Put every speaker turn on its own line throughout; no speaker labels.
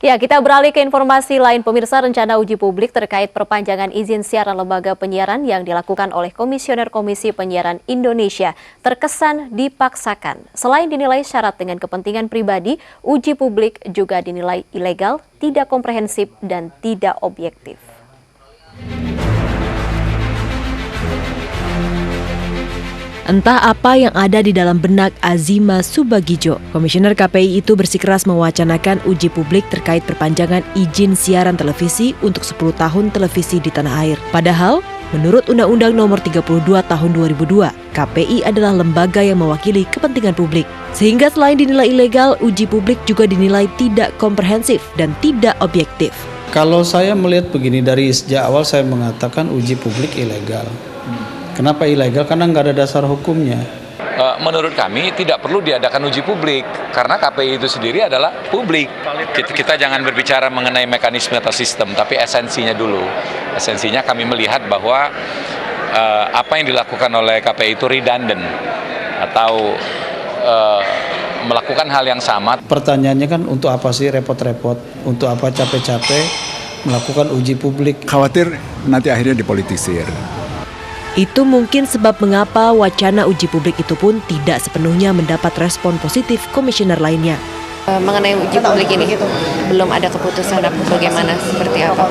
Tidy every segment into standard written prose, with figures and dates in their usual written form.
Ya, kita beralih ke informasi lain. Pemirsa, rencana uji publik terkait perpanjangan izin siaran lembaga penyiaran yang dilakukan oleh Komisioner Komisi Penyiaran Indonesia terkesan dipaksakan. Selain dinilai syarat dengan kepentingan pribadi, uji publik juga dinilai ilegal, tidak komprehensif, dan tidak objektif.
Entah apa yang ada di dalam benak Azima Subagio. Komisioner KPI itu bersikeras mewacanakan uji publik terkait perpanjangan izin siaran televisi untuk 10 tahun televisi di tanah air. Padahal, menurut Undang-Undang Nomor 32 Tahun 2002, KPI adalah lembaga yang mewakili kepentingan publik. Sehingga selain dinilai ilegal, uji publik juga dinilai tidak komprehensif dan tidak objektif.
Kalau saya melihat begini, dari sejak awal saya mengatakan uji publik ilegal. Kenapa ilegal? Karena nggak ada dasar hukumnya.
Menurut kami tidak perlu diadakan uji publik karena KPI itu sendiri adalah publik. Kita jangan berbicara mengenai mekanisme atau sistem, tapi esensinya dulu. Esensinya kami melihat bahwa apa yang dilakukan oleh KPI itu redundant atau melakukan hal yang sama.
Pertanyaannya kan untuk apa sih repot-repot? Untuk apa capek-capek melakukan uji publik?
Khawatir nanti akhirnya dipolitisir.
Itu mungkin sebab mengapa wacana uji publik itu pun tidak sepenuhnya mendapat respon positif komisioner lainnya.
Mengenai uji publik ini, belum ada keputusan bagaimana, seperti apa.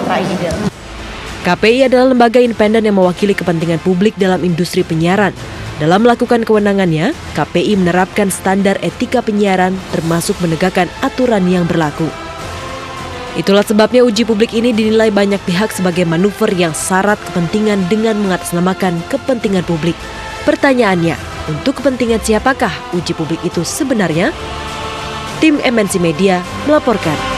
KPI adalah lembaga independen yang mewakili kepentingan publik dalam industri penyiaran. Dalam melakukan kewenangannya, KPI menerapkan standar etika penyiaran termasuk menegakkan aturan yang berlaku. Itulah sebabnya uji publik ini dinilai banyak pihak sebagai manuver yang syarat kepentingan dengan mengatasnamakan kepentingan publik. Pertanyaannya, untuk kepentingan siapakah uji publik itu sebenarnya? Tim MNC Media melaporkan.